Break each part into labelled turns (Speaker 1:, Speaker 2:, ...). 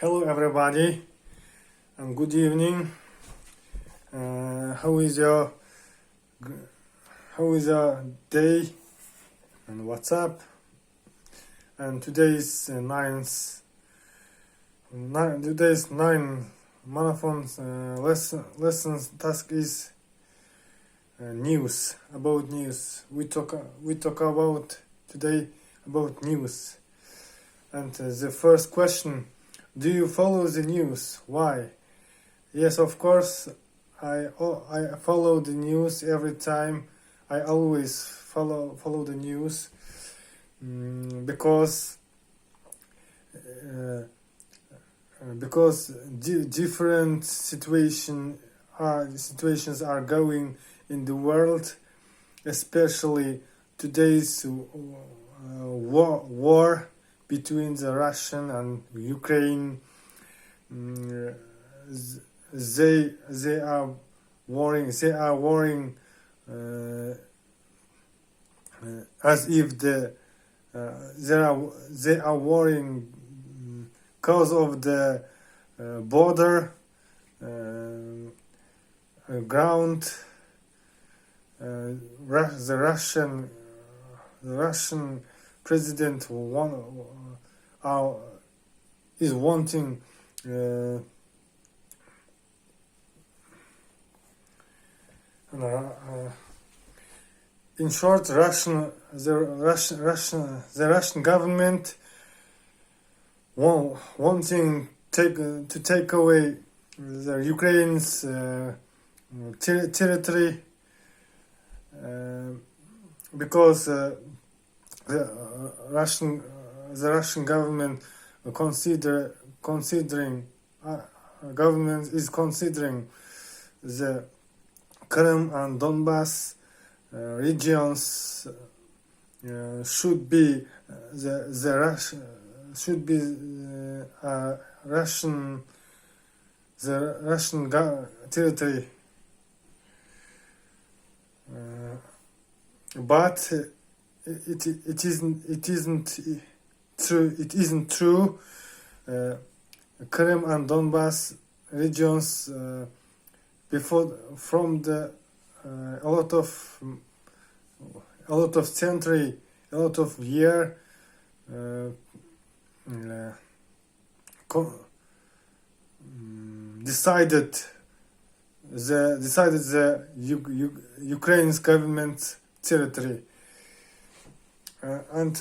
Speaker 1: Hello everybody and good evening. How is your day and what's up? And today's nine marathon lessons task is news, about news. We talk about today about news. And the first question: do you follow the news? Why? Yes, of course. I follow the news every time. I always follow the news because different situations are going in the world, especially today's war between the Russian and Ukraine. They are warring as if they are warring cause of the border ground. The Russian president is wanting in short, the Russian government wanting to take away the Ukraine's territory because the Russian government considering the Crimea and Donbass regions should be Russian territory, but it isn't true. It isn't true. Crimea and Donbass regions before from the a lot of century, a lot of year decided the Ukraine's government territory, and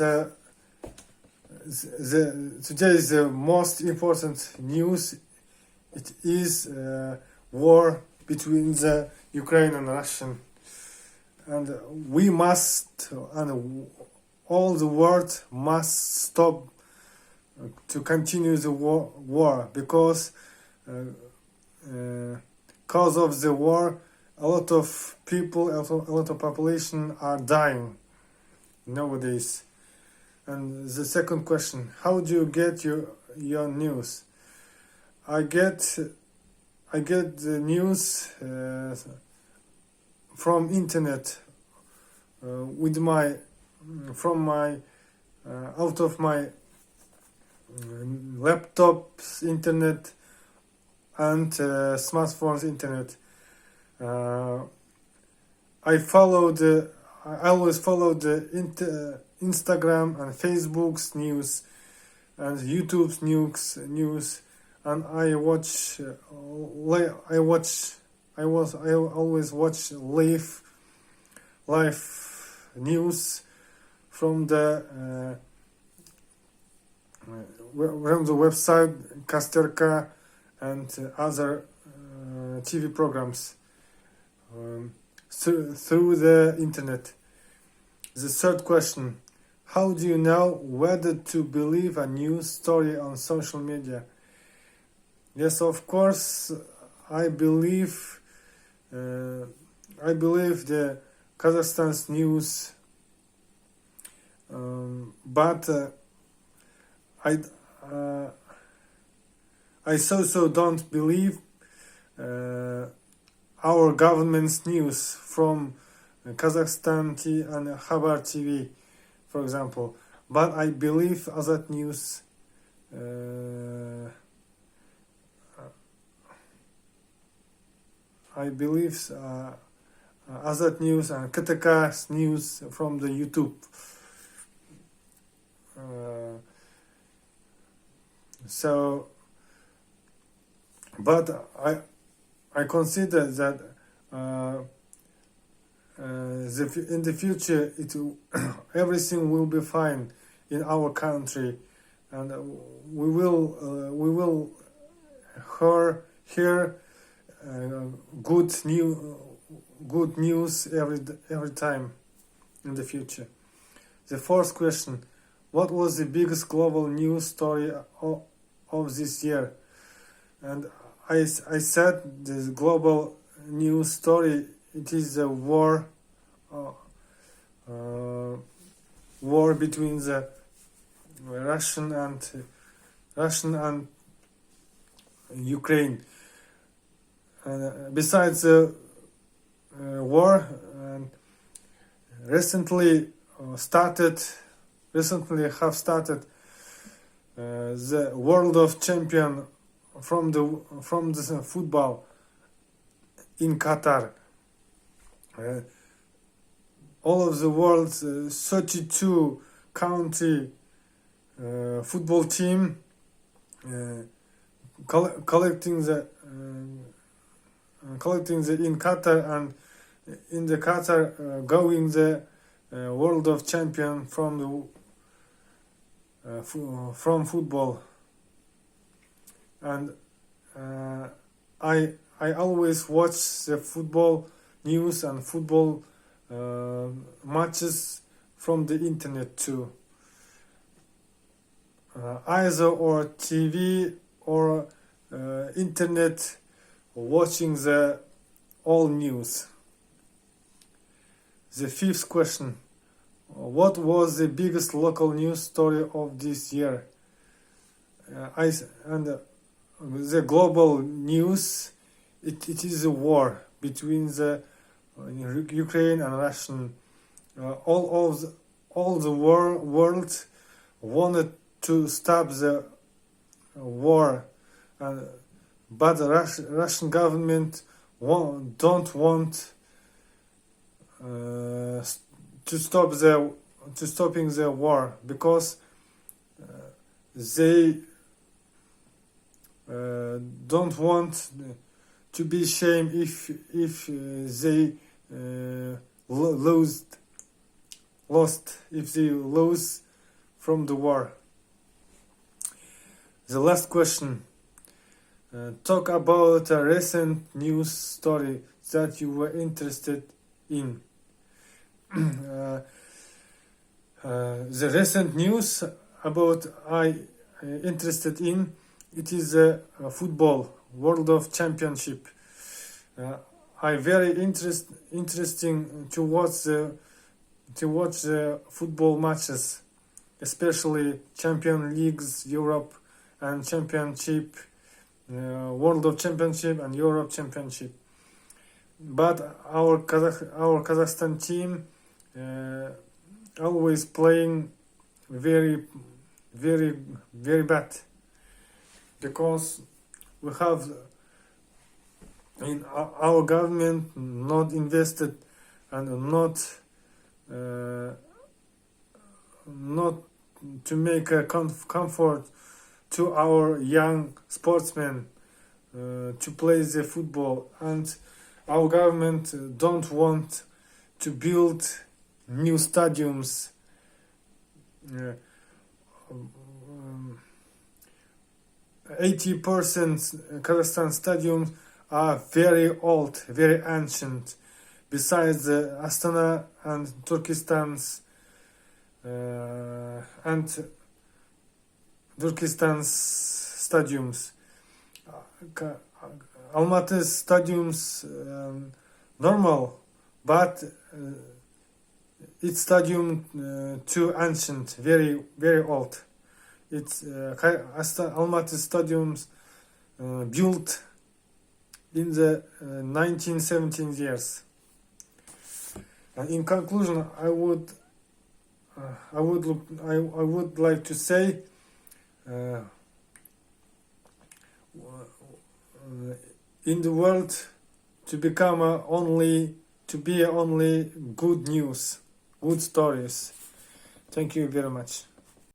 Speaker 1: today is the most important news. It is war between the Ukraine and Russian, and we must, and all the world must stop to continue the war because cause of the war, a lot of people, a lot of population are dying nowadays. And the second question: how do you get your news? I get the news from internet with my out of my laptop's internet and smartphone's internet. I always follow the Instagram and Facebook's news and YouTube's news, and I always watch live news from the website Kasterka and other TV programs through the internet. The third question: how do you know whether to believe a news story on social media? Yes, of course, I believe the Kazakhstan's news, but I so don't believe our government's news from Kazakhstan and Khabar TV, for example. But I believe other news I believe Azad News and KTK News from the YouTube. So, but I consider that in the future everything will be fine in our country, and we will hear good news every time in the future. The fourth question: what was the biggest global news story of this year? And I said the global news story, it is the war between the Russian and Ukraine. Besides the war, recently have started the World of Champion from the football in Qatar. All of the world's 32 country football team collecting the in Qatar, and in the Qatar going the World of Champion from football. And I always watch the football news and football matches from the internet too, either or TV or internet, watching the all news. The fifth question: what was the biggest local news story of this year? The global news, it is a war between the Ukraine and Russian. All the world wanted to stop the war, but the Russian government don't want to stopping the war, because they don't want to be ashamed if they lost if they lose from the war. The last question: talk about a recent news story that you were interested in. The recent news about I interested in, it is a football World of Championship. I very interesting to watch the football matches, especially Champions Leagues Europe and Championship, World of Championship and Europe Championship. But our Kazakhstan team always playing very bad, because we have in our government not invested and not to make a comfort to our young sportsmen to play the football, and our government don't want to build new stadiums. 80% Kazakhstan stadiums are very old, very ancient. Besides the Astana and Turkestan's stadiums, Almaty's stadiums normal, but its stadium too ancient, very old. It's Almaty stadiums built in the 1917 years. And in conclusion, I would like to say, in the world to become to be only good news, good stories. Thank you very much.